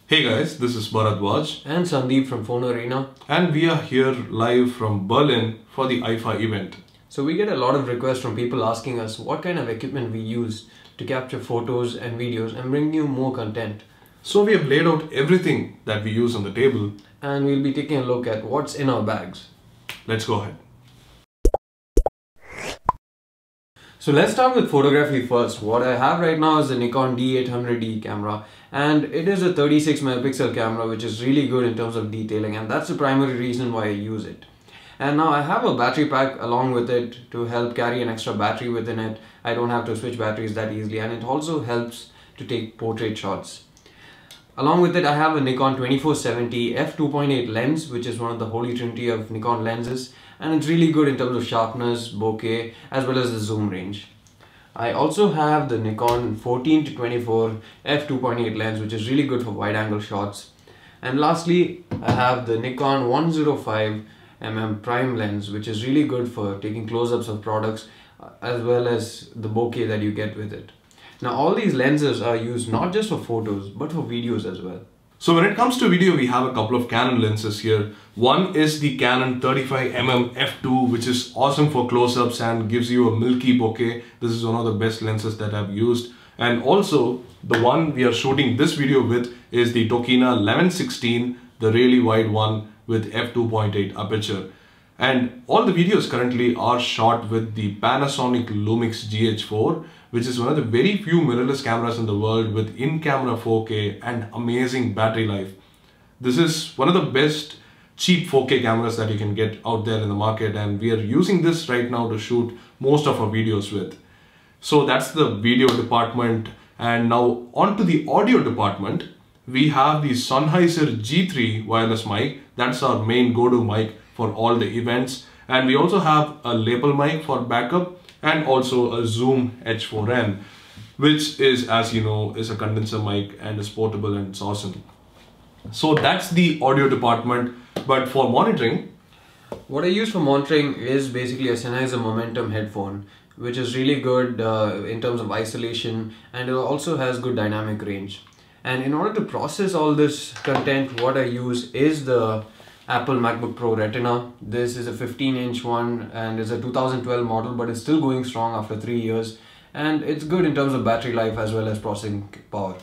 Hey guys, this is Bharadwaj and Sandeep from FoneArena, and we are here live from Berlin for the IFA event. So we get a lot of requests from people asking us what kind of equipment we use to capture photos and videos and bring you more content. So we have laid out everything that we use on the table and we'll be taking a look at what's in our bags. Let's go ahead. So let's start with photography first. What I have right now is the Nikon D800e camera, and it is a 36 megapixel camera which is really good in terms of detailing, and that's the primary reason why I use it. And now I have a battery pack along with it to help carry an extra battery within it. I don't have to switch batteries that easily, and it also helps to take portrait shots. Along with it, I have a Nikon 2470 f2.8 lens, which is one of the holy trinity of Nikon lenses, and it's really good in terms of sharpness, bokeh, as well as the zoom range. I also have the Nikon 14-24 f2.8 lens, which is really good for wide angle shots. And lastly, I have the Nikon 105mm prime lens, which is really good for taking close-ups of products as well as the bokeh that you get with it. Now all these lenses are used not just for photos but for videos as well. So when it comes to video, we have a couple of Canon lenses here. One is the Canon 35mm f2, which is awesome for close-ups and gives you a milky bokeh. This is one of the best lenses that I've used. And also the one we are shooting this video with is the Tokina 11-16, the really wide one with f2.8 aperture. And all the videos currently are shot with the Panasonic Lumix GH4, which is one of the very few mirrorless cameras in the world with in-camera 4K and amazing battery life. This is one of the best cheap 4K cameras that you can get out there in the market, and we are using this right now to shoot most of our videos with. So that's the video department, and now on to the audio department. We have the Sennheiser G3 wireless mic. That's our main go-to mic for all the events, and we also have a lapel mic for backup and also a Zoom H4n, which is, as you know, is a condenser mic and is portable and it's awesome. So that's the audio department. But for monitoring, what I use for monitoring is basically a Sennheiser Momentum headphone, which is really good in terms of isolation, and it also has good dynamic range. And in order to process all this content, what I use is the Apple Macbook Pro Retina. This is a 15-inch one and is a 2012 model, but it's still going strong after 3 years, and it's good in terms of battery life as well as processing power.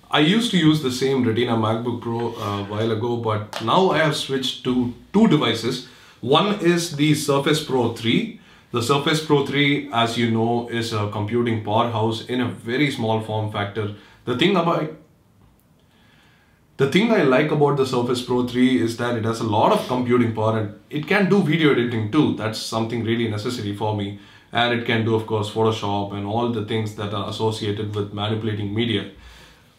I used to use the same Retina MacBook Pro a while ago, but now I have switched to two devices. One is the Surface Pro 3. The Surface Pro 3, as you know, is a computing powerhouse in a very small form factor. The thing I like about the Surface Pro 3 is that it has a lot of computing power and it can do video editing too. That's something really necessary for me. And it can do, of course, Photoshop and all the things that are associated with manipulating media.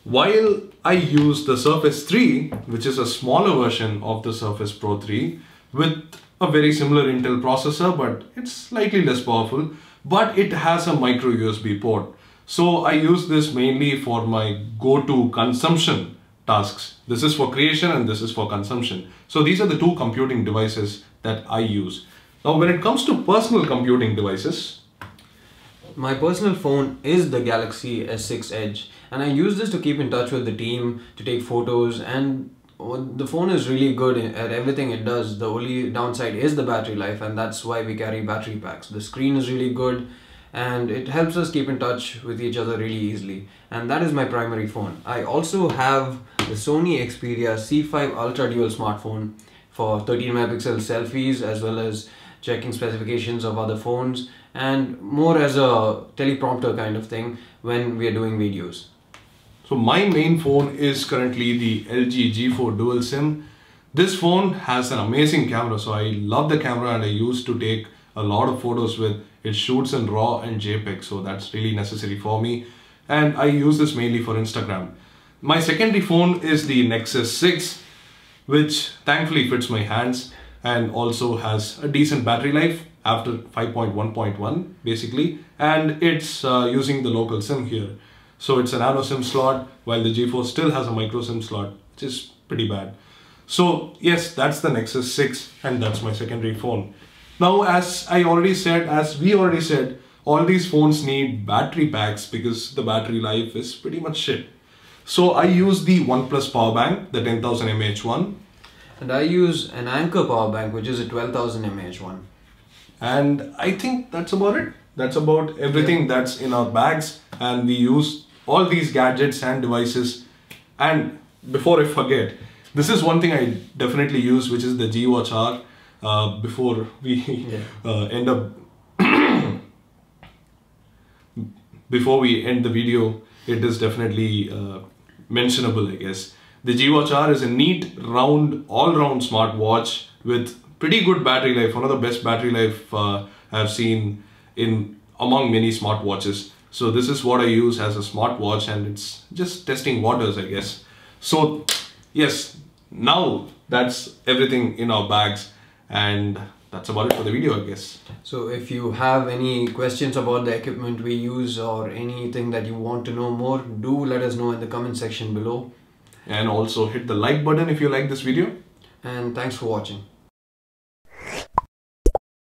While I use the Surface 3, which is a smaller version of the Surface Pro 3 with a very similar Intel processor, but it's slightly less powerful, but it has a micro USB port. So I use this mainly for my go-to consumption tasks. This is for creation and this is for consumption. So these are the two computing devices that I use. Now when it comes to personal computing devices, my personal phone is the Galaxy S6 Edge, and I use this to keep in touch with the team, to take photos, and the phone is really good at everything it does. The only downside is the battery life, and that's why we carry battery packs. The screen is really good and it helps us keep in touch with each other really easily, and that is my primary phone. I also have the Sony XPERIA C5 Ultra Dual smartphone for 13 megapixel selfies as well as checking specifications of other phones, and more as a teleprompter kind of thing when we are doing videos. So my main phone is currently the LG G4 dual SIM. This phone has an amazing camera, so I love the camera and I used to take a lot of photos with. It shoots in RAW and JPEG, so that's really necessary for me. And I use this mainly for Instagram. My secondary phone is the Nexus 6, which thankfully fits my hands and also has a decent battery life after 5.1.1 basically. And it's using the local SIM here. So it's a nano SIM slot, while the G4 still has a micro SIM slot, which is pretty bad. So yes, that's the Nexus 6 and that's my secondary phone. Now, as we already said, all these phones need battery packs because the battery life is pretty much shit. So I use the OnePlus power bank, the 10,000 mAh one. And I use an Anker power bank, which is a 12,000 mAh one. And I think that's about it. That's about everything that's in our bags. And we use all these gadgets and devices. And before I forget, this is one thing I definitely use, which is the G Watch R. Before we end the video, it is definitely mentionable, I guess. The G Watch R is a neat, round, all-round smartwatch with pretty good battery life. One of the best battery life I've seen among many smartwatches. So this is what I use as a smartwatch, and it's just testing waters, I guess. So yes, now that's everything in our bags, and that's about it for the video, I guess. So if you have any questions about the equipment we use or anything that you want to know more, do let us know in the comment section below. And also hit the like button if you like this video. And thanks for watching.